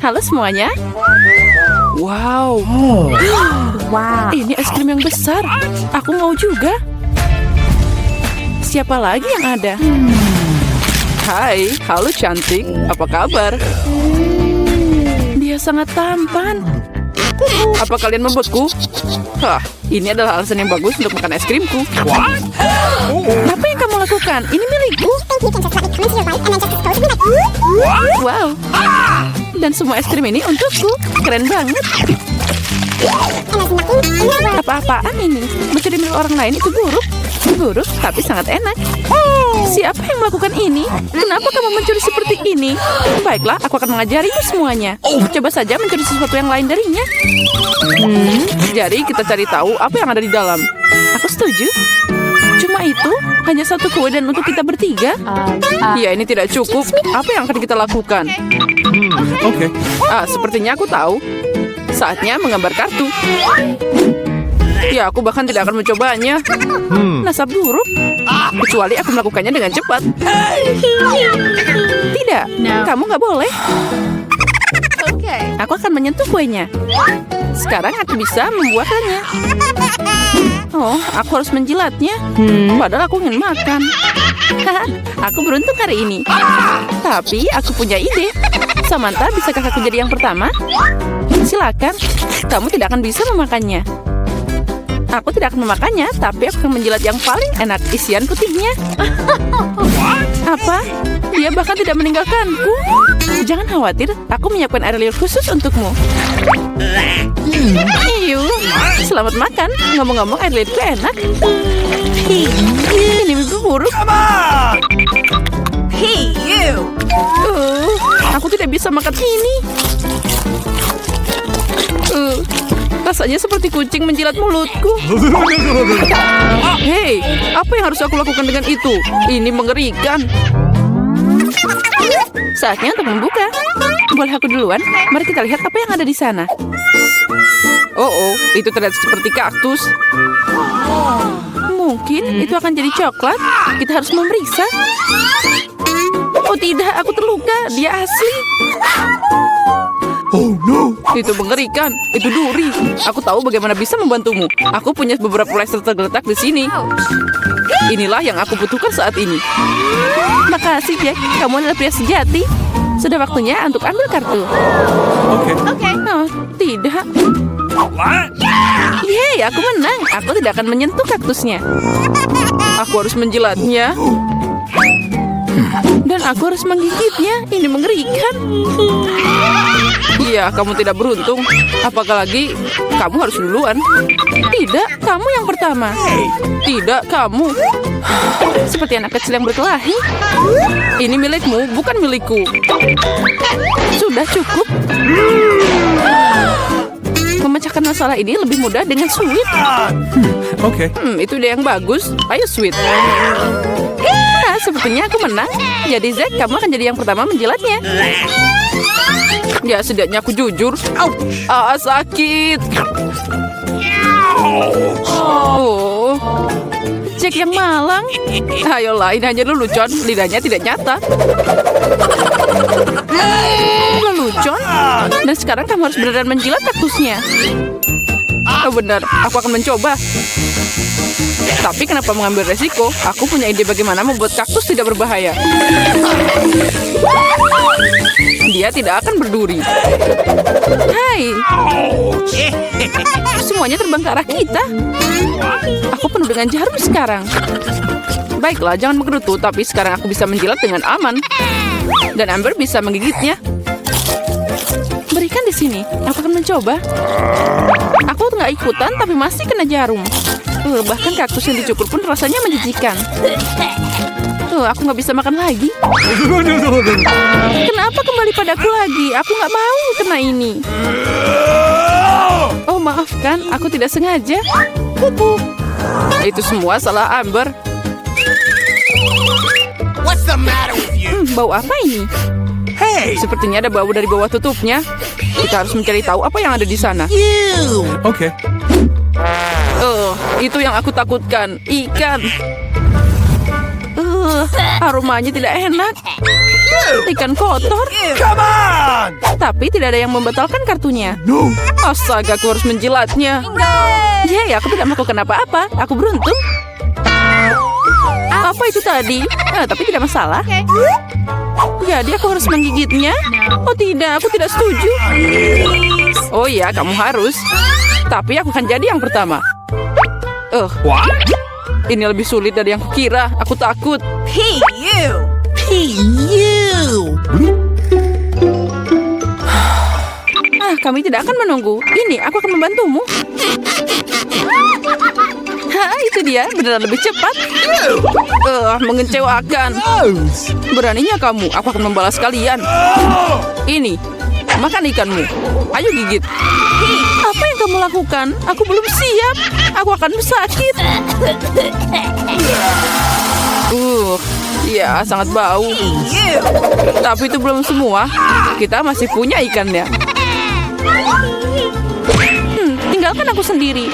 Halo semuanya. Wow. Wow. Ini es krim yang besar. Aku mau juga. Siapa lagi yang ada? Hai, halo cantik. Apa kabar? Dia sangat tampan. Apa kalian membuatku? Hah, ini adalah alasan yang bagus untuk makan es krimku. Apa yang kamu lakukan? Ini milikku. Wow. Dan semua es krim ini untukku. Keren banget. Apa-apaan ini? Mencuri milik orang lain itu buruk. Buruk, tapi sangat enak. Siapa yang melakukan ini? Kenapa kamu mencuri seperti ini? Baiklah, aku akan mengajarimu semuanya. Coba saja mencuri sesuatu yang lain darinya. Jadi kita cari tahu apa yang ada di dalam. Aku setuju. Cuma itu, hanya satu kue dan untuk kita bertiga. Ya, ini tidak cukup. Apa yang akan kita lakukan? Oke. Sepertinya aku tahu. Saatnya menggambar kartu. Ya, aku bahkan tidak akan mencobanya. Nasab buruk. Kecuali aku melakukannya dengan cepat. Tidak, kamu nggak boleh. Aku akan menyentuh kuenya. Sekarang aku bisa membuatnya. Oh, aku harus menjilatnya. Padahal aku ingin makan. Aku beruntung hari ini. Tapi aku punya ide. Samantha, bisakah aku jadi yang pertama? Silakan. Kamu tidak akan bisa memakannya. Aku tidak akan memakannya, tapi aku akan menjilat yang paling enak isian putihnya. Apa? Dia bahkan tidak meninggalkanku. Jangan khawatir, aku menyiapkan air liur khusus untukmu. Iyu, selamat makan. Ngomong-ngomong, air liurku enak. Ini mimpi buruk. Hey, you. Aku tidak bisa makan ini. Rasanya seperti kucing menjilat mulutku. Hei, apa yang harus aku lakukan dengan itu? Ini mengerikan. Saatnya untuk membuka. Boleh aku duluan? Mari kita lihat apa yang ada di sana. Oh, itu terlihat seperti kaktus. Mungkin itu akan jadi coklat. Kita harus memeriksa. Oh tidak, aku terluka. Dia asli. Oh no. Itu mengerikan. Itu duri. Aku tahu bagaimana bisa membantumu. Aku punya beberapa plester tergeletak di sini. Inilah yang aku butuhkan saat ini. Makasih, Jack. Kamu adalah pria sejati. Sudah waktunya untuk ambil kartu. Oke. Oh, tidak. Yeay, aku menang. Aku tidak akan menyentuh kaktusnya. Aku harus menjilatnya. Dan aku harus menggigitnya. Ini mengerikan. Iya, kamu tidak beruntung. Apalagi kamu harus duluan. Tidak, kamu yang pertama. Tidak, kamu. Seperti anak kecil yang berkelahi. Ini milikmu, bukan milikku. Sudah cukup. Memecahkan masalah ini lebih mudah dengan sweet. Oke. Itu ide yang bagus. Ayo sweet. Sepertinya aku menang. Jadi Zack, kamu akan jadi yang pertama menjilatnya. Ya, setidaknya aku jujur. Sakit. Oh, Jack yang malang. Ayolah, ini hanya lelucon. Lidahnya tidak nyata. Lelucon? Dan sekarang kamu harus benar-benar menjilat kaktusnya. Oh benar, aku akan mencoba. Tapi kenapa mengambil resiko? Aku punya ide bagaimana membuat kaktus tidak berbahaya. Dia tidak akan berduri. Hai. Semuanya terbang ke arah kita. Aku penuh dengan jarum sekarang. Baiklah, jangan menggerutu. Tapi sekarang aku bisa menjilat dengan aman. Dan Amber bisa menggigitnya. Berikan di sini. Aku akan mencoba. Aku nggak ikutan, tapi masih kena jarum. Bahkan kaktus yang dicukur pun rasanya menjijikan. Aku nggak bisa makan lagi. Kenapa kembali padaku lagi? Aku nggak mau kena ini. Oh, maafkan. Aku tidak sengaja. Itu semua salah Amber. What's the matter with you? Bau apa ini? Hey, Sepertinya ada bau dari bawah tutupnya. Kita harus mencari tahu apa yang ada di sana. you! Oke. Itu yang aku takutkan. Ikan. Aromanya tidak enak. Ikan kotor. Come on! Tapi tidak ada yang membatalkan kartunya. No. Astaga, aku harus menjilatnya. Yeay, aku tidak melakukan apa-apa. Aku beruntung. Apa itu tadi? Tapi tidak masalah. Jadi aku harus menggigitnya? Oh tidak, aku tidak setuju. Oh iya, kamu harus. Tapi aku akan jadi yang pertama. What? Ini lebih sulit dari yang kukira. Aku takut. Hey, you. Hey, you! Kami tidak akan menunggu. Ini, aku akan membantumu. Itu dia. Beneran lebih cepat. Mengecewakan. Beraninya kamu. Aku akan membalas kalian. Ini. Makan ikanmu. Ayo gigit. Apa yang kamu lakukan? Aku belum siap. Aku akan sakit. Ya, sangat bau. Tapi itu belum semua. Kita masih punya ikannya. Tinggalkan aku sendiri.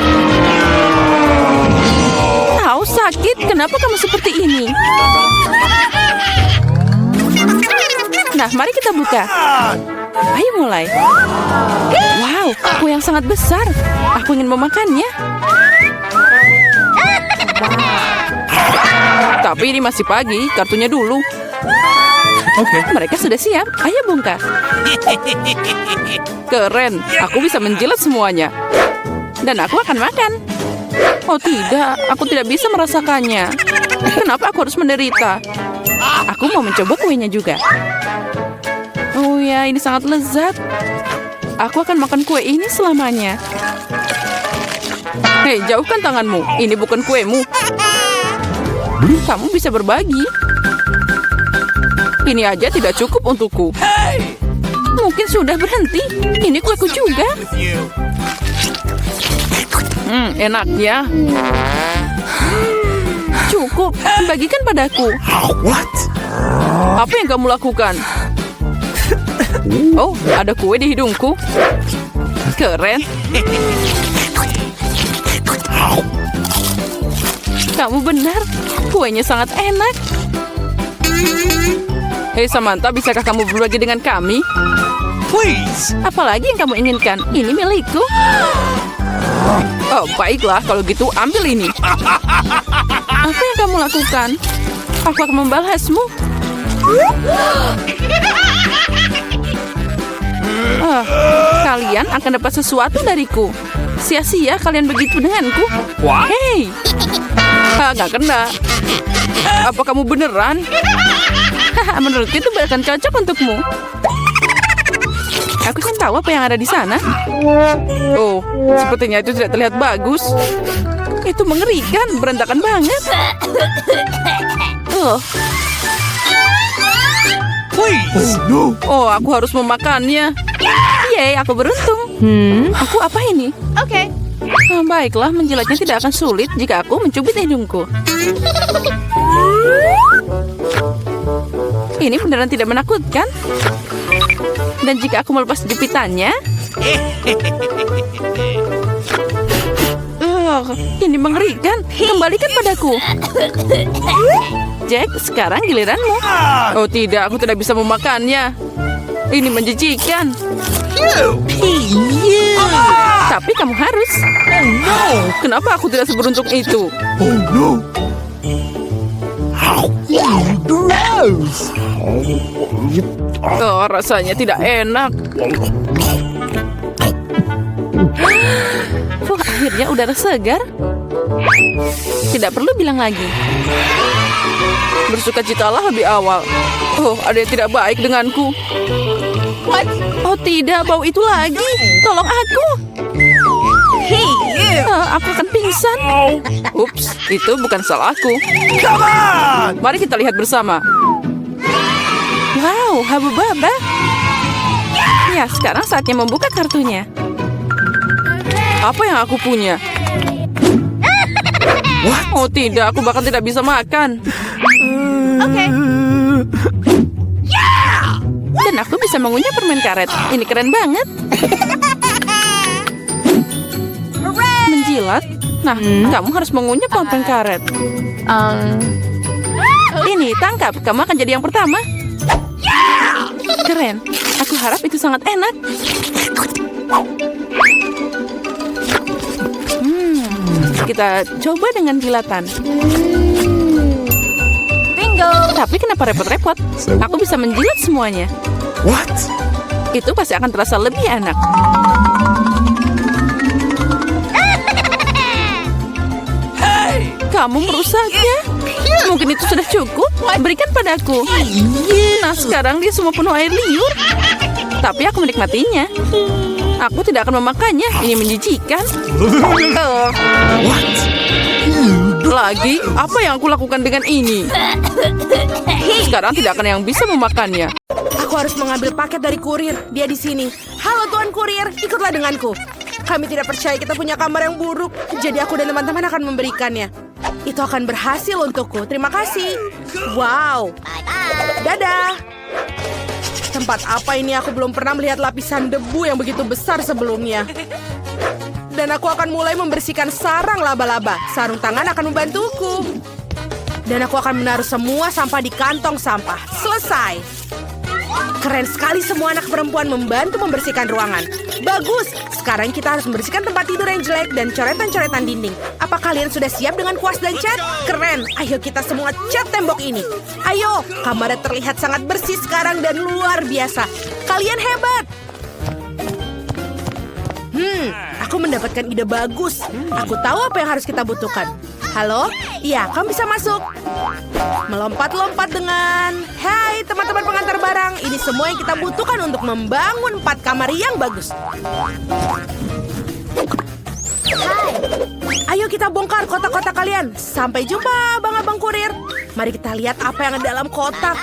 Tahu sakit? Kenapa kamu seperti ini? Nah, mari kita buka. Ayo mulai. Wow, kue yang sangat besar. Aku ingin memakannya. Tapi ini masih pagi, kartunya dulu. Okay. Mereka sudah siap. Ayo bongkar. Keren, aku bisa menjilat semuanya. Dan aku akan makan. Oh tidak, aku tidak bisa merasakannya. Kenapa aku harus menderita? Aku mau mencoba kuenya juga. Oh ya, ini sangat lezat. Aku akan makan kue ini selamanya. Hei, jauhkan tanganmu. Ini bukan kuemu. Kamu bisa berbagi. Ini aja tidak cukup untukku. Mungkin sudah berhenti. Ini kueku juga. Enaknya. Cukup, bagikan padaku. What? Apa yang kamu lakukan? Oh, ada kue di hidungku. Keren. Kamu benar, kuenya sangat enak. Hei Samantha, bisakah kamu berbagi dengan kami? Please. Apalagi yang kamu inginkan? Ini milikku. Oh, baiklah. Kalau gitu, ambil ini. Apa yang kamu lakukan? Aku akan membalasmu. Kalian akan dapat sesuatu dariku. Sia-sia kalian begitu denganku. What? Hei. Nggak kena. Apa kamu beneran? Menurutku itu bahkan cocok untukmu. Aku kan tahu apa yang ada di sana. Oh, sepertinya itu tidak terlihat bagus. Itu mengerikan, berantakan banget. Please. Oh no. Oh, aku harus memakannya. Yeay, aku beruntung. Aku apa ini? Okay. Baiklah, menjilatnya tidak akan sulit jika aku mencubit hidungku. Ini beneran tidak menakutkan. Dan jika aku melepas jepitannya... ini mengerikan. Kembalikan padaku. Jack, sekarang giliranmu. Oh tidak, aku tidak bisa memakannya. Ini menjijikan. Tapi kamu harus. Kenapa aku tidak seberuntung itu? Oh no. Gross! Oh, rasanya tidak enak. Akhirnya udara segar. Tidak perlu bilang lagi. Bersukacitalah lebih awal. Oh, ada yang tidak baik denganku. What? Oh tidak, bau itu lagi. Tolong aku. Hey, you. Aku akan pingsan. Ups, itu bukan salahku. Come on! Mari kita lihat bersama. Wow, Habu Baba. Ya, sekarang saatnya membuka kartunya. Apa yang aku punya? Oh tidak, aku bahkan tidak bisa makan. Okay. Dan aku bisa mengunyah permen karet. Ini keren banget. Menjilat? Nah, kamu harus mengunyah permen karet. Ini, tangkap. Kamu akan jadi yang pertama. Keren. Aku harap itu sangat enak. Kita coba dengan jilatan. Bingo. Tapi kenapa repot-repot? Aku bisa menjilat semuanya. What? Itu pasti akan terasa lebih enak. Hey! Kamu merusaknya. Mungkin itu sudah cukup. Berikan padaku. Nah, sekarang dia semua penuh air liur. Tapi aku menikmatinya. Aku tidak akan memakannya. Ini menjijikan. What? Lagi, apa yang aku lakukan dengan ini? Sekarang tidak akan yang bisa memakannya. Aku harus mengambil paket dari kurir. Dia di sini. Halo Tuan Kurir, ikutlah denganku. Kami tidak percaya kita punya kamar yang buruk, jadi aku dan teman-teman akan memberikannya. Itu akan berhasil untukku. Terima kasih. Wow. Dadah. Tempat apa ini? Aku belum pernah melihat lapisan debu yang begitu besar sebelumnya. Dan aku akan mulai membersihkan sarang laba-laba. Sarung tangan akan membantuku. Dan aku akan menaruh semua sampah di kantong sampah. Selesai. Keren sekali semua anak perempuan membantu membersihkan ruangan. Bagus. Sekarang kita harus membersihkan tempat tidur yang jelek dan coretan-coretan dinding. Apa kalian sudah siap dengan kuas dan cat? Keren. Ayo kita semua cat tembok ini. Ayo. Kamarnya terlihat sangat bersih sekarang dan luar biasa. Kalian hebat. Aku mendapatkan ide bagus. Aku tahu apa yang harus kita butuhkan. Halo? Iya, kamu bisa masuk. Melompat-lompat dengan... Hai, teman-teman pengantar barang. Ini semua yang kita butuhkan untuk membangun 4 kamar yang bagus. Ayo kita bongkar kotak-kotak kalian. Sampai jumpa, Bang-Abang Kurir. Mari kita lihat apa yang ada dalam kotak.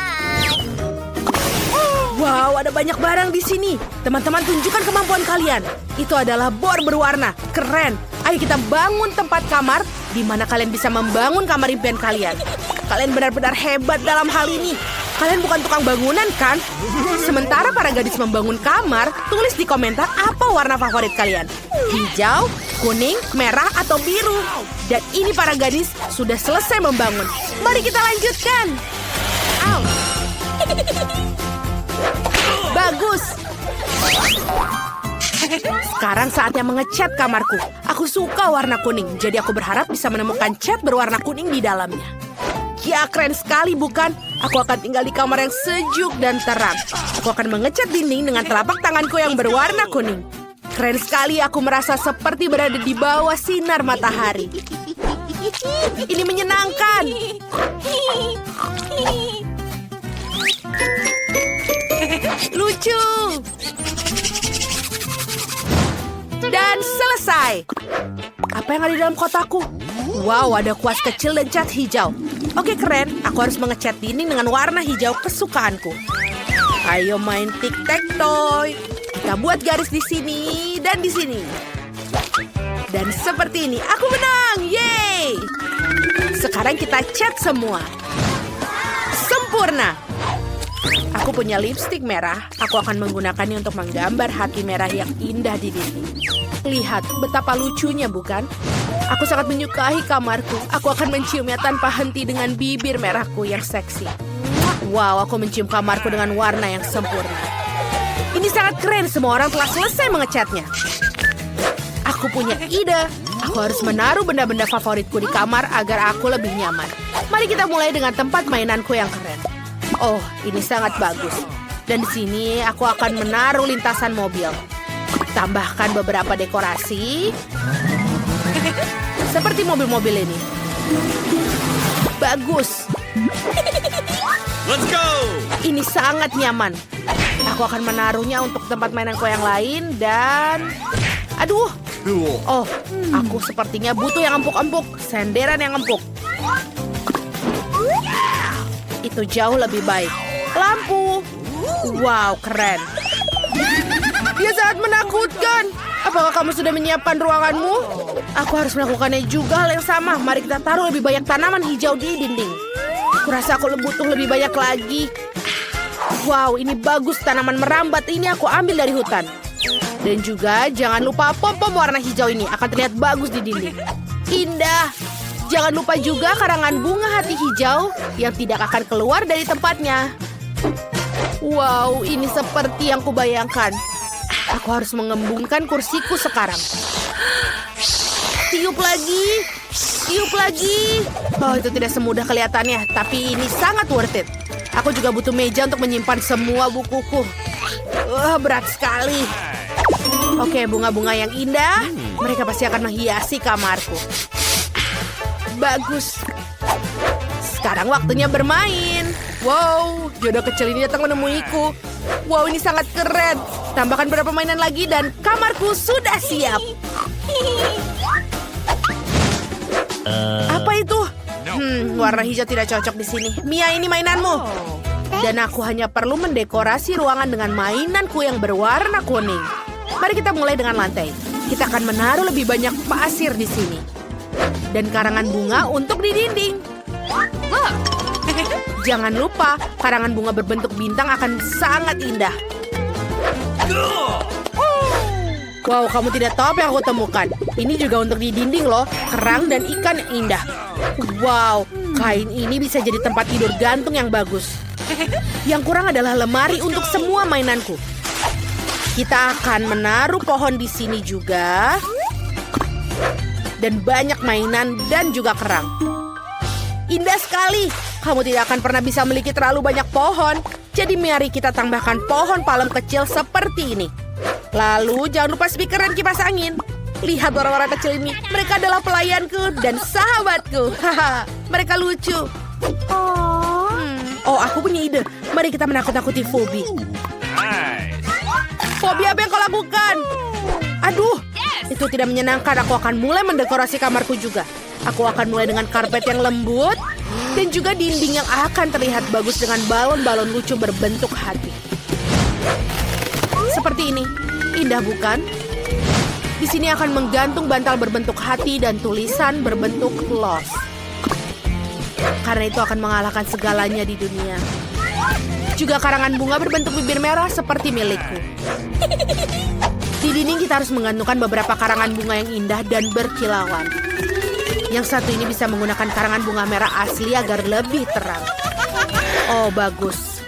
Wow, ada banyak barang di sini. Teman-teman, tunjukkan kemampuan kalian. Itu adalah bor berwarna. Keren. Ayo kita bangun tempat kamar di mana kalian bisa membangun kamar impian kalian. Kalian benar-benar hebat dalam hal ini. Kalian bukan tukang bangunan, kan? Sementara para gadis membangun kamar, tulis di komentar apa warna favorit kalian. Hijau, kuning, merah, atau biru. Dan ini para gadis sudah selesai membangun. Mari kita lanjutkan. Bagus. Sekarang saatnya mengecat kamarku. Aku suka warna kuning, jadi aku berharap bisa menemukan cat berwarna kuning di dalamnya. Ya, keren sekali bukan? Aku akan tinggal di kamar yang sejuk dan terang. Aku akan mengecat dinding dengan telapak tanganku yang berwarna kuning. Keren sekali, aku merasa seperti berada di bawah sinar matahari. Ini menyenangkan. Lucu. Dan selesai. Apa yang ada di dalam kotaku? Wow, ada kuas kecil dan cat hijau. Oke, keren. Aku harus mengecat dinding dengan warna hijau kesukaanku. Ayo main tic-tac-toe. Kita buat garis di sini dan di sini. Dan seperti ini, aku menang. Yeay! Sekarang kita cat semua. Sempurna. Aku punya lipstik merah. Aku akan menggunakannya untuk menggambar hati merah yang indah di dinding. Lihat betapa lucunya, bukan? Aku sangat menyukai kamarku. Aku akan menciumnya tanpa henti dengan bibir merahku yang seksi. Wow, aku mencium kamarku dengan warna yang sempurna. Ini sangat keren. Semua orang telah selesai mengecatnya. Aku punya ide. Aku harus menaruh benda-benda favoritku di kamar agar aku lebih nyaman. Mari kita mulai dengan tempat mainanku yang keren. Oh, ini sangat bagus. Dan di sini aku akan menaruh lintasan mobil. Tambahkan beberapa dekorasi. Seperti mobil-mobil ini. Bagus. Let's go! Ini sangat nyaman. Aku akan menaruhnya untuk tempat mainanku yang lain dan... Aduh. Oh, aku sepertinya butuh yang empuk-empuk. Senderan yang empuk. Itu jauh lebih baik. Lampu. Wow, keren. Dia sangat menakutkan. Apakah kamu sudah menyiapkan ruanganmu? Aku harus melakukannya juga hal yang sama. Mari kita taruh lebih banyak tanaman hijau di dinding. Kurasa aku butuh lebih banyak lagi. Wow, ini bagus. Tanaman merambat ini aku ambil dari hutan. Dan juga jangan lupa pom-pom warna hijau ini. Akan terlihat bagus di dinding. Indah. Jangan lupa juga karangan bunga hati hijau yang tidak akan keluar dari tempatnya. Wow, ini seperti yang kubayangkan. Aku harus mengembungkan kursiku sekarang. Tiup lagi. Tiup lagi. Oh, itu tidak semudah kelihatannya, tapi ini sangat worth it. Aku juga butuh meja untuk menyimpan semua bukuku. Berat sekali. Oke, bunga-bunga yang indah. Mereka pasti akan menghiasi kamarku. Bagus. Sekarang waktunya bermain. Wow, jodoh kecil ini datang menemuiku. Wow, ini sangat keren. Tambahkan beberapa mainan lagi dan kamarku sudah siap. Apa itu? Warna hijau tidak cocok di sini. Mia, ini mainanmu. Dan aku hanya perlu mendekorasi ruangan dengan mainanku yang berwarna kuning. Mari kita mulai dengan lantai. Kita akan menaruh lebih banyak pasir di sini. Dan karangan bunga untuk di dinding. Jangan lupa, karangan bunga berbentuk bintang akan sangat indah. Wow, kamu tidak tahu apa yang aku temukan. Ini juga untuk di dinding loh, kerang dan ikan yang indah. Wow, kain ini bisa jadi tempat tidur gantung yang bagus. Yang kurang adalah lemari untuk semua mainanku. Kita akan menaruh pohon di sini juga. Dan banyak mainan dan juga kerang. Indah sekali. Kamu tidak akan pernah bisa memiliki terlalu banyak pohon. Jadi mari kita tambahkan pohon palem kecil seperti ini. Lalu jangan lupa speaker dan kipas angin. Lihat orang-orang kecil ini. Mereka adalah pelayanku dan sahabatku. Haha, mereka lucu. Oh, aku punya ide. Mari kita menakut-nakuti Phoebe. Phoebe, apa yang kau lakukan? Aduh, itu tidak menyenangkan. Aku akan mulai mendekorasi kamarku juga. Aku akan mulai dengan karpet yang lembut dan juga dinding yang akan terlihat bagus dengan balon-balon lucu berbentuk hati. Seperti ini. Indah bukan? Di sini akan menggantung bantal berbentuk hati dan tulisan berbentuk lost. Karena itu akan mengalahkan segalanya di dunia. Juga karangan bunga berbentuk bibir merah seperti milikku. Di dinding kita harus menggantungkan beberapa karangan bunga yang indah dan berkilauan. Yang satu ini bisa menggunakan karangan bunga merah asli agar lebih terang. Oh, bagus.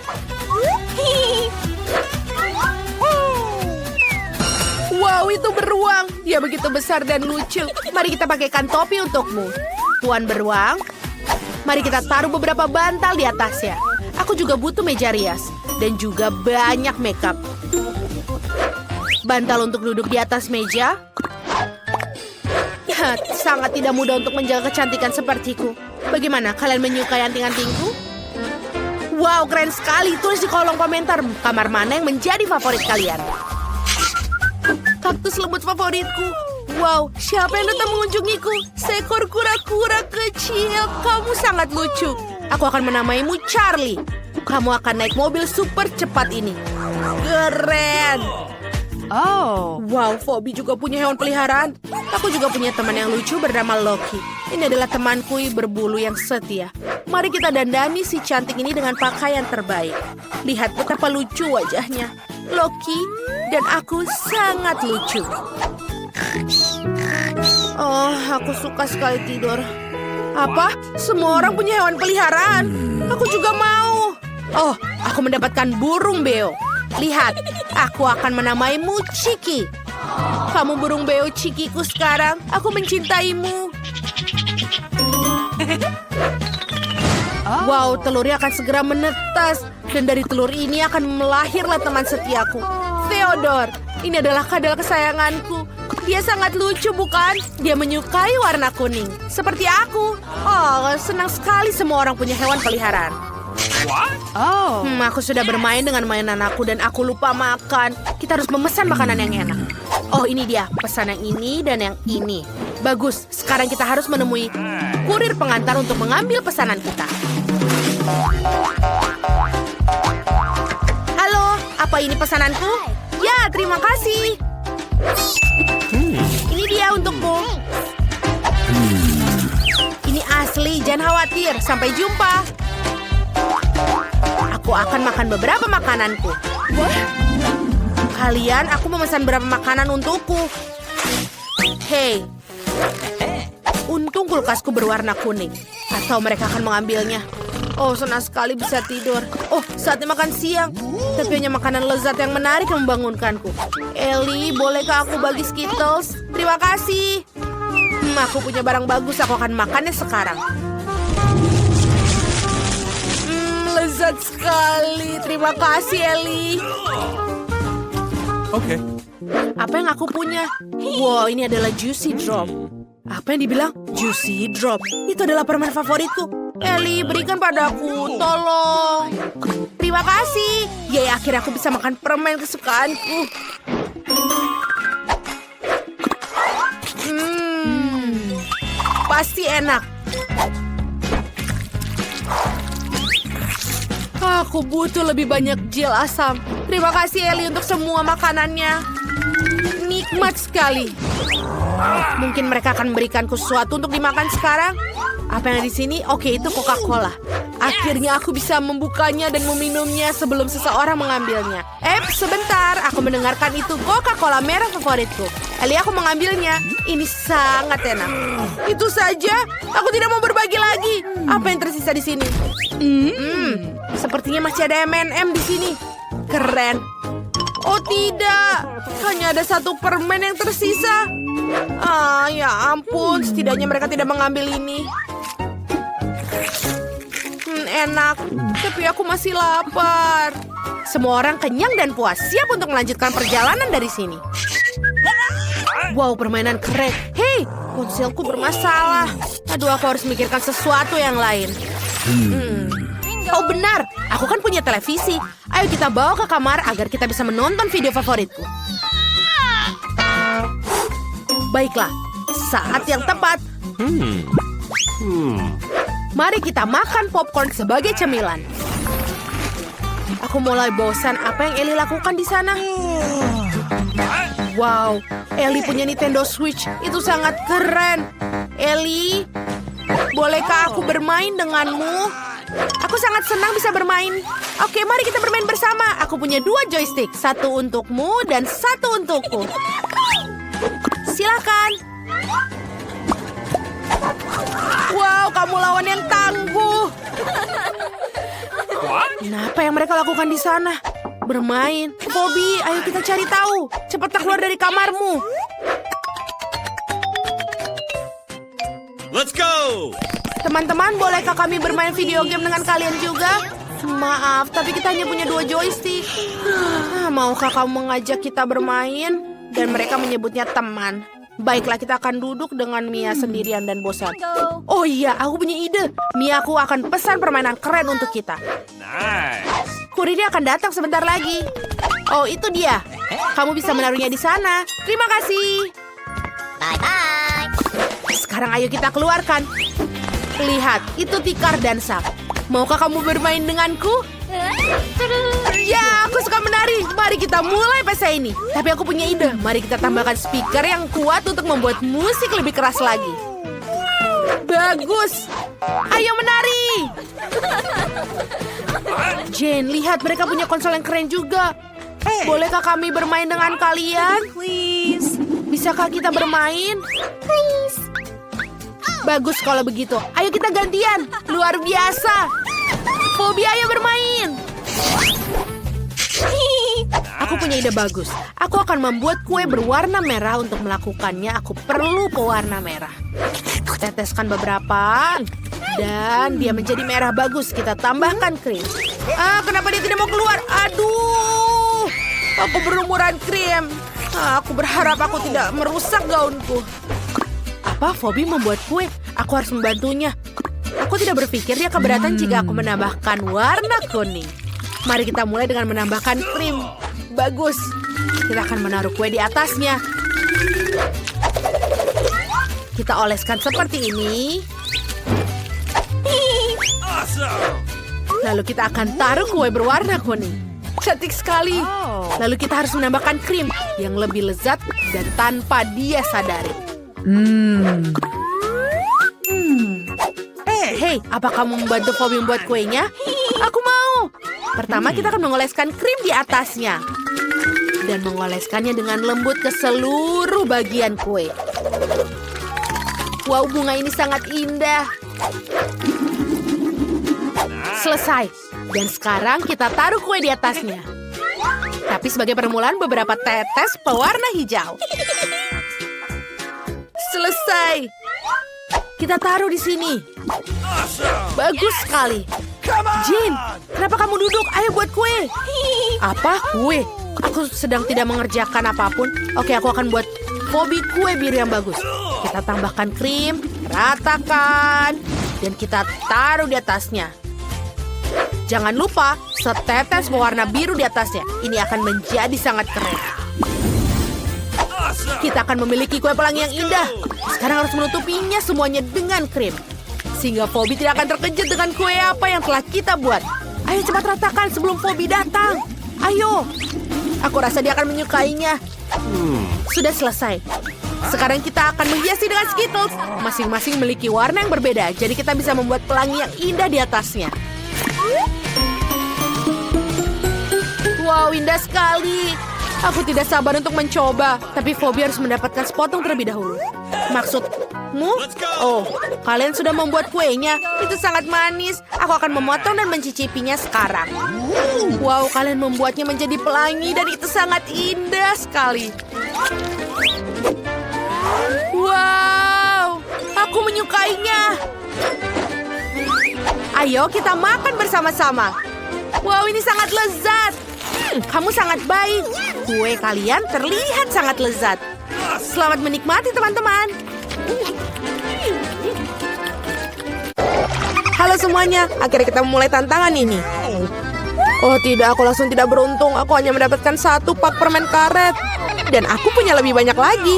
Wow, itu beruang. Dia begitu besar dan lucu. Mari kita pakaikan topi untukmu. Tuan beruang, mari kita taruh beberapa bantal di atasnya. Aku juga butuh meja rias. Dan juga banyak makeup. Bantal untuk duduk di atas meja. Sangat tidak mudah untuk menjaga kecantikan sepertiku. Bagaimana, kalian menyukai anting-antingku? Wow, keren sekali. Tulis di kolom komentar kamar mana yang menjadi favorit kalian. Kaktus lembut favoritku. Wow, siapa yang datang mengunjungiku? Seekor kura-kura kecil. Kamu sangat lucu. Aku akan menamaimu Charlie. Kamu akan naik mobil super cepat ini. Keren. Oh. Wow, Phoebe juga punya hewan peliharaan. Aku juga punya teman yang lucu bernama Loki. Ini adalah temanku berbulu yang setia. Mari kita dandani si cantik ini dengan pakaian terbaik. Lihat betapa lucu wajahnya. Loki dan aku sangat lucu. Oh, aku suka sekali tidur. Apa? Semua orang punya hewan peliharaan. Aku juga mau. Oh, aku mendapatkan burung beo. Lihat, aku akan menamaimu Chiki. Kamu burung beo Chikiku sekarang. Aku mencintaimu. Wow, telurnya akan segera menetas. Dan dari telur ini akan melahirlah teman setiaku. Theodore, ini adalah kadal kesayanganku. Dia sangat lucu, bukan? Dia menyukai warna kuning. Seperti aku. Oh, senang sekali semua orang punya hewan peliharaan. Oh. Aku sudah bermain dengan mainan aku dan aku lupa makan. Kita harus memesan makanan yang enak. Oh, ini dia. Pesan yang ini dan yang ini. Bagus. Sekarang kita harus menemui kurir pengantar untuk mengambil pesanan kita. Halo, apa ini pesananku? Ya, terima kasih. Ini dia untukmu. Ini asli, jangan khawatir. Sampai jumpa. Aku akan makan beberapa makananku. Kalian, aku memesan beberapa makanan untukku. Hei, untung kulkasku berwarna kuning. Atau mereka akan mengambilnya. Oh, senang sekali bisa tidur. Oh, saatnya makan siang. Tapi hanya makanan lezat yang menarik yang membangunkanku. Ellie, bolehkah aku bagi Skittles? Terima kasih. Aku punya barang bagus. Aku akan makannya sekarang. Lezat sekali. Terima kasih, Ellie. Okay. Apa yang aku punya? Wow, ini adalah Juicy Drop. Apa yang dibilang? Juicy Drop. Itu adalah permen favoritku. Ellie, berikan padaku. Tolong. Terima kasih. Yay, akhirnya aku bisa makan permen kesukaanku. Pasti enak. Aku butuh lebih banyak gel asam. Terima kasih, Ellie, untuk semua makanannya. Nikmat sekali. Mungkin mereka akan memberikanku sesuatu untuk dimakan sekarang. Apa yang ada di sini? Oke, itu Coca-Cola. Akhirnya aku bisa membukanya dan meminumnya sebelum seseorang mengambilnya. Sebentar. Aku mendengarkan itu Coca-Cola merah favoritku. Ellie, aku mengambilnya. Ini sangat enak. Itu saja. Aku tidak mau berbagi lagi. Apa yang tersisa di sini? Sepertinya masih ada M&M di sini. Keren. Oh tidak, hanya ada satu permen yang tersisa. Ya ampun, setidaknya mereka tidak mengambil ini. Enak, tapi aku masih lapar. Semua orang kenyang dan puas, siap untuk melanjutkan perjalanan dari sini. Wow, permainan keren. Hei, ponselku bermasalah. Aduh, aku harus mikirkan sesuatu yang lain. Oh benar, aku kan punya televisi. Ayo kita bawa ke kamar agar kita bisa menonton video favoritku. Baiklah, saat yang tepat. Mari kita makan popcorn sebagai cemilan. Aku mulai bosan. Apa yang Ellie lakukan di sana? Wow, Ellie punya Nintendo Switch. Itu sangat keren. Ellie, bolehkah aku bermain denganmu? Aku sangat senang bisa bermain. Oke, mari kita bermain bersama. Aku punya 2 joystick. Satu untukmu dan satu untukku. Silakan. Wow, kamu lawan yang tangguh. Apa yang mereka lakukan di sana? Bermain. Bobby, ayo kita cari tahu. Cepat keluar dari kamarmu. Let's go! Teman-teman, bolehkah kami bermain video game dengan kalian juga? Maaf, tapi kita hanya punya 2 joystick. Maukah kamu mengajak kita bermain? Dan mereka menyebutnya teman. Baiklah, kita akan duduk dengan Mia sendirian dan bosan. Oh iya, aku punya ide. Mia, aku akan pesan permainan keren untuk kita. Nice! Kurirnya akan datang sebentar lagi. Oh, itu dia. Kamu bisa menaruhnya di sana. Terima kasih. Bye-bye. Sekarang ayo kita keluarkan. Lihat, itu tikar dan sak. Maukah kamu bermain denganku? Ya, aku suka menari. Mari kita mulai pesta ini. Tapi aku punya ide. Mari kita tambahkan speaker yang kuat untuk membuat musik lebih keras lagi. Bagus. Ayo menari. Jane, lihat mereka punya konsol yang keren juga. Bolehkah kami bermain dengan kalian? Please. Bisakah kita bermain? Please. Bagus kalau begitu. Ayo kita gantian. Luar biasa. Bobby, ayo bermain. Aku punya ide bagus. Aku akan membuat kue berwarna merah. Untuk melakukannya, aku perlu pewarna merah. Teteskan beberapa. Dan dia menjadi merah bagus. Kita tambahkan krim. Kenapa dia tidak mau keluar? Aduh. Aku berlumuran krim. Aku berharap aku tidak merusak gaunku. Apa? Bobby membuat kue? Aku harus membantunya. Aku tidak berpikir dia keberatan jika aku menambahkan warna kuning. Mari kita mulai dengan menambahkan krim. Bagus. Kita akan menaruh kue di atasnya. Kita oleskan seperti ini. Awesome! Lalu kita akan taruh kue berwarna kuning. Cantik sekali. Lalu kita harus menambahkan krim yang lebih lezat dan tanpa dia sadari. Hei, apa kamu membantu Bobby membuat kuenya? Aku mau. Pertama, kita akan mengoleskan krim di atasnya. Dan mengoleskannya dengan lembut ke seluruh bagian kue. Wow, bunga ini sangat indah. Selesai. Dan sekarang kita taruh kue di atasnya. Tapi sebagai permulaan beberapa tetes pewarna hijau. Selesai. Kita taruh di sini. Bagus sekali. Jin, kenapa kamu duduk? Ayo buat kue. Apa? Kue? Aku sedang tidak mengerjakan apapun. Oke, aku akan buat Bobby kue biru yang bagus. Kita tambahkan krim, ratakan, dan kita taruh di atasnya. Jangan lupa setetes pewarna biru di atasnya. Ini akan menjadi sangat keren. Kita akan memiliki kue pelangi yang indah. Sekarang harus menutupinya semuanya dengan krim. Sehingga Bobby tidak akan terkejut dengan kue apa yang telah kita buat. Ayo cepat ratakan sebelum Bobby datang. Ayo. Aku rasa dia akan menyukainya. Sudah selesai. Sekarang kita akan menghiasi dengan Skittles. Masing-masing memiliki warna yang berbeda. Jadi kita bisa membuat pelangi yang indah di atasnya. Wow, indah sekali. Aku tidak sabar untuk mencoba. Tapi Bobby harus mendapatkan sepotong terlebih dahulu. Maksudmu? Oh, kalian sudah membuat kuenya. Itu sangat manis. Aku akan memotong dan mencicipinya sekarang. Wow, kalian membuatnya menjadi pelangi dan itu sangat indah sekali. Wow, aku menyukainya. Ayo kita makan bersama-sama. Wow, ini sangat lezat. Kamu sangat baik. Kue kalian terlihat sangat lezat. Selamat menikmati, teman-teman. Halo semuanya, akhirnya kita memulai tantangan ini. Oh tidak, aku langsung tidak beruntung. Aku hanya mendapatkan 1 pak permen karet. Dan aku punya lebih banyak lagi.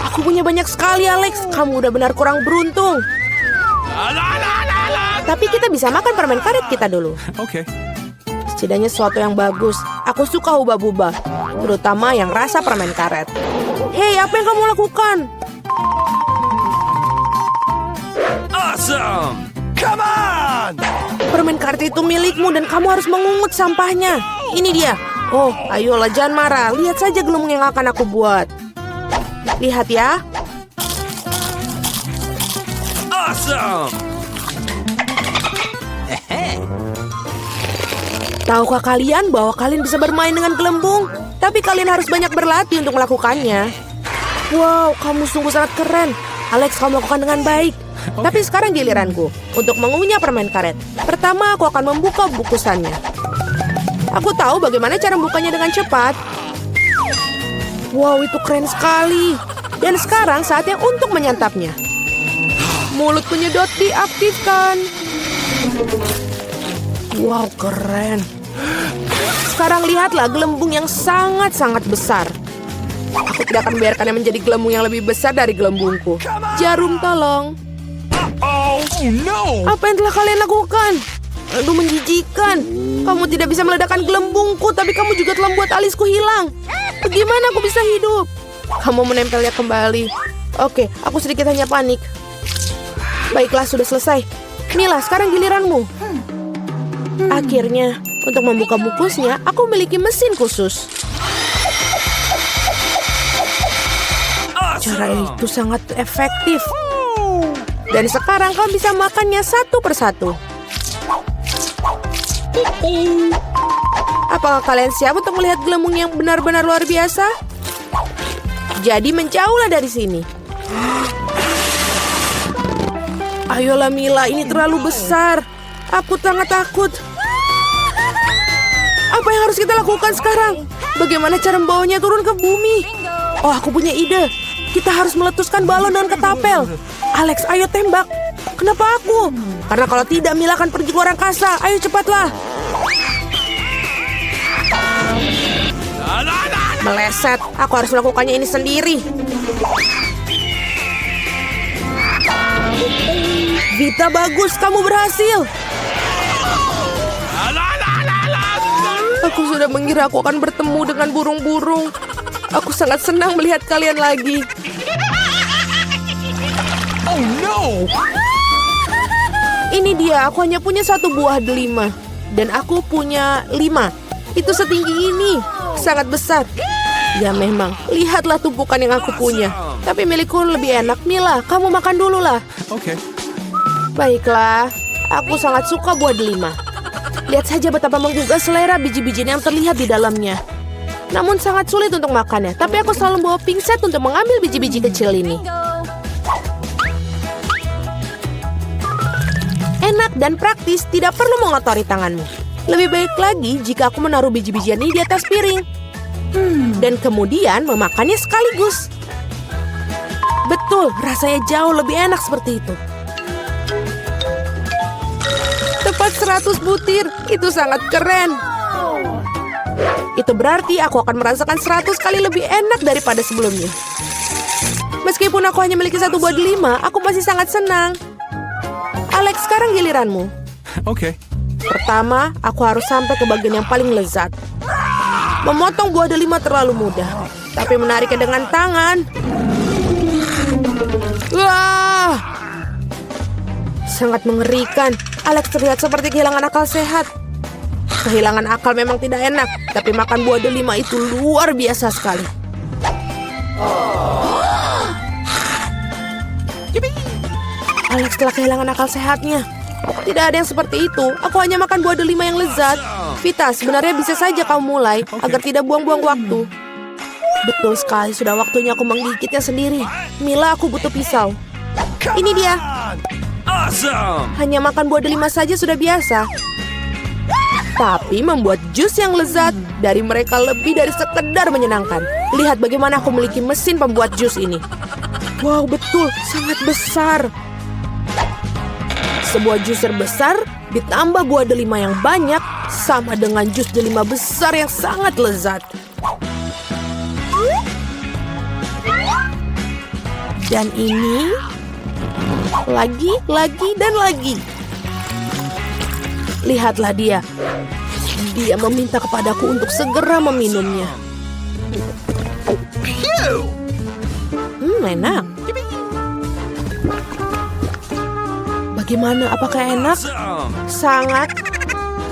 Aku punya banyak sekali, Alex. Kamu udah benar kurang beruntung. Tapi kita bisa makan permen karet kita dulu. Okay. Setidaknya sesuatu yang bagus. Aku suka hubah-bubah, terutama yang rasa permen karet. Hei, apa yang kamu lakukan? Awesome! Come on! Permen karet itu milikmu dan kamu harus mengungut sampahnya. Ini dia. Oh, ayolah jangan marah. Lihat saja gelembung yang akan aku buat. Lihat ya. Awesome! Tahukah kalian bahwa kalian bisa bermain dengan gelembung? Tapi kalian harus banyak berlatih untuk melakukannya. Wow, kamu sungguh sangat keren. Alex, kamu lakukan dengan baik. Tapi sekarang giliranku untuk mengunyah permen karet. Pertama, aku akan membuka bungkusannya. Aku tahu bagaimana cara membukanya dengan cepat. Wow, itu keren sekali. Dan sekarang saatnya untuk menyantapnya. Mulut penyedot diaktifkan. Wow, keren. Sekarang lihatlah gelembung yang sangat-sangat besar. Aku tidak akan membiarkannya menjadi gelembung yang lebih besar dari gelembungku. Jarum, tolong. Oh no! Apa yang telah kalian lakukan? Aduh, menjijikan. Kamu tidak bisa meledakkan gelembungku, tapi kamu juga telah membuat alisku hilang. Bagaimana aku bisa hidup? Kamu menempelnya kembali. Oke, aku sedikit hanya panik. Baiklah, sudah selesai. Mila, sekarang giliranmu. Akhirnya, untuk membuka bungkusnya, aku memiliki mesin khusus. Cara itu sangat efektif. Dan sekarang kau bisa makannya satu persatu. Apakah kalian siap untuk melihat gelembung yang benar-benar luar biasa? Jadi menjauhlah dari sini. Ayolah Mila, ini terlalu besar. Aku sangat takut. Apa yang harus kita lakukan sekarang? Bagaimana cara membawanya turun ke bumi? Oh, aku punya ide. Kita harus meletuskan balon dengan ketapel. Alex, ayo tembak. Kenapa aku? Karena kalau tidak, Mila akan pergi ke luar angkasa. Ayo cepatlah. Meleset. Aku harus melakukannya ini sendiri. Vita, bagus. Kamu berhasil. Aku sudah mengira aku akan bertemu dengan burung-burung. Aku sangat senang melihat kalian lagi. Oh no! Ini dia, aku hanya punya 1 buah delima. Dan aku punya 5. Itu setinggi ini. Sangat besar. Ya memang, lihatlah tumpukan yang aku punya. Tapi milikku lebih enak. Mila, kamu makan dulu lah. Okay. Baiklah, Aku sangat suka buah delima. Lihat saja betapa menggugah selera biji-bijian yang terlihat di dalamnya. Namun sangat sulit untuk makannya. Tapi aku selalu bawa pingset untuk mengambil biji-biji kecil ini. Enak dan praktis, tidak perlu mengotori tanganmu. Lebih baik lagi jika aku menaruh biji-bijian ini di atas piring. Dan kemudian memakannya sekaligus. Betul, rasanya jauh lebih enak seperti itu. Tepat 100 butir, itu sangat keren. Itu berarti aku akan merasakan 100 kali lebih enak daripada sebelumnya. Meskipun aku hanya memiliki satu buah delima, aku masih sangat senang. Alex, sekarang giliranmu. Okay. Pertama, aku harus sampai ke bagian yang paling lezat. Memotong buah delima terlalu mudah, tapi menariknya dengan tangan. Wah! Sangat mengerikan. Alex terlihat seperti kehilangan akal sehat. Kehilangan akal memang tidak enak, tapi makan buah delima itu luar biasa sekali. Alex telah kehilangan akal sehatnya. Tidak ada yang seperti itu. Aku hanya makan buah delima yang lezat. Vita, sebenarnya bisa saja kamu mulai agar tidak buang-buang waktu. Betul sekali, sudah waktunya aku menggigitnya sendiri. Mila, aku butuh pisau. Ini dia. Awesome! Hanya makan buah delima saja sudah biasa. Tapi membuat jus yang lezat dari mereka lebih dari sekedar menyenangkan. Lihat bagaimana aku memiliki mesin pembuat jus ini. Wow, betul, sangat besar. Sebuah juicer besar ditambah buah delima yang banyak sama dengan jus delima besar yang sangat lezat. Dan ini lagi, dan lagi. Lihatlah dia. Dia meminta kepadaku untuk segera meminumnya. Enak. Bagaimana? Apakah enak? Awesome! Sangat.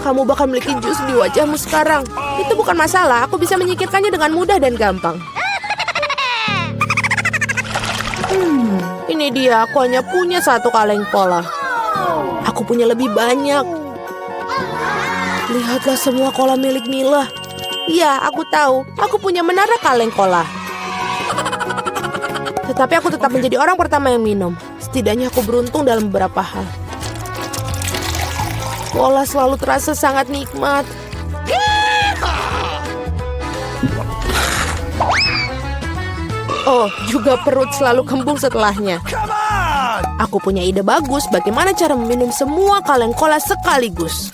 Kamu bakal memiliki jus di wajahmu sekarang. Itu bukan masalah. Aku bisa menyingkirkannya dengan mudah dan gampang. Ini dia. Aku hanya punya satu kaleng kola. Aku punya lebih banyak. Lihatlah semua kola milik Mila. Iya, aku tahu. Aku punya menara kaleng kola. Tetapi aku tetap menjadi orang pertama yang minum. Setidaknya aku beruntung dalam beberapa hal. Kola selalu terasa sangat nikmat. Oh, juga perut selalu kembung setelahnya. Come on! Aku punya ide bagus bagaimana cara meminum semua kaleng kola sekaligus.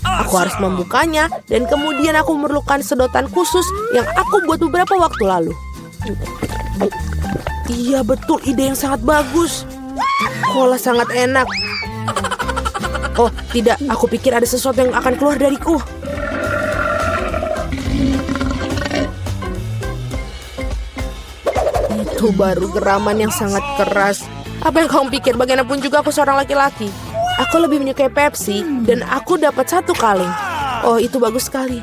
Aku harus membukanya dan kemudian aku memerlukan sedotan khusus yang aku buat beberapa waktu lalu. Iya, betul, ide yang sangat bagus. Kola sangat enak. Oh, tidak, aku pikir ada sesuatu yang akan keluar dariku. Itu baru geraman yang sangat keras. Apa yang kamu pikir? Bagaimanapun juga aku seorang laki-laki. Aku lebih menyukai Pepsi dan aku dapat satu kaleng. Oh, itu bagus sekali.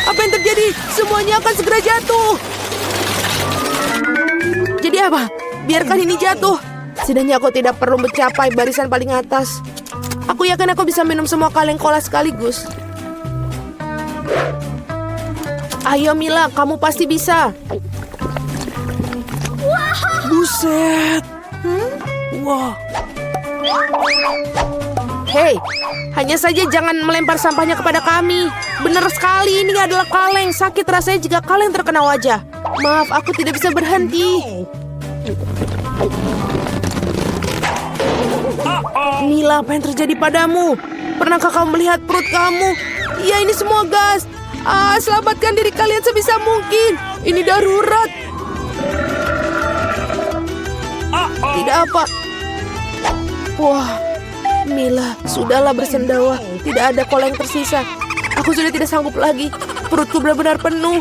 Apa yang terjadi? Semuanya akan segera jatuh. Jadi apa? Biarkan ini jatuh. Setidaknya aku tidak perlu mencapai barisan paling atas. Aku yakin aku bisa minum semua kaleng kola sekaligus. Ayo Mila, kamu pasti bisa. Buset. Wah. Hei, hanya saja jangan melempar sampahnya kepada kami. Benar sekali, ini adalah kaleng. Sakit rasanya jika kaleng terkena wajah. Maaf, aku tidak bisa berhenti. Mila, apa yang terjadi padamu? Pernahkah kamu melihat perut kamu? Iya, ini semua gas. Selamatkan diri kalian sebisa mungkin. Ini darurat. Tidak apa. Wah, Mila, sudahlah bersendawa. Tidak ada kola yang tersisa. Aku sudah tidak sanggup lagi. Perutku benar-benar penuh.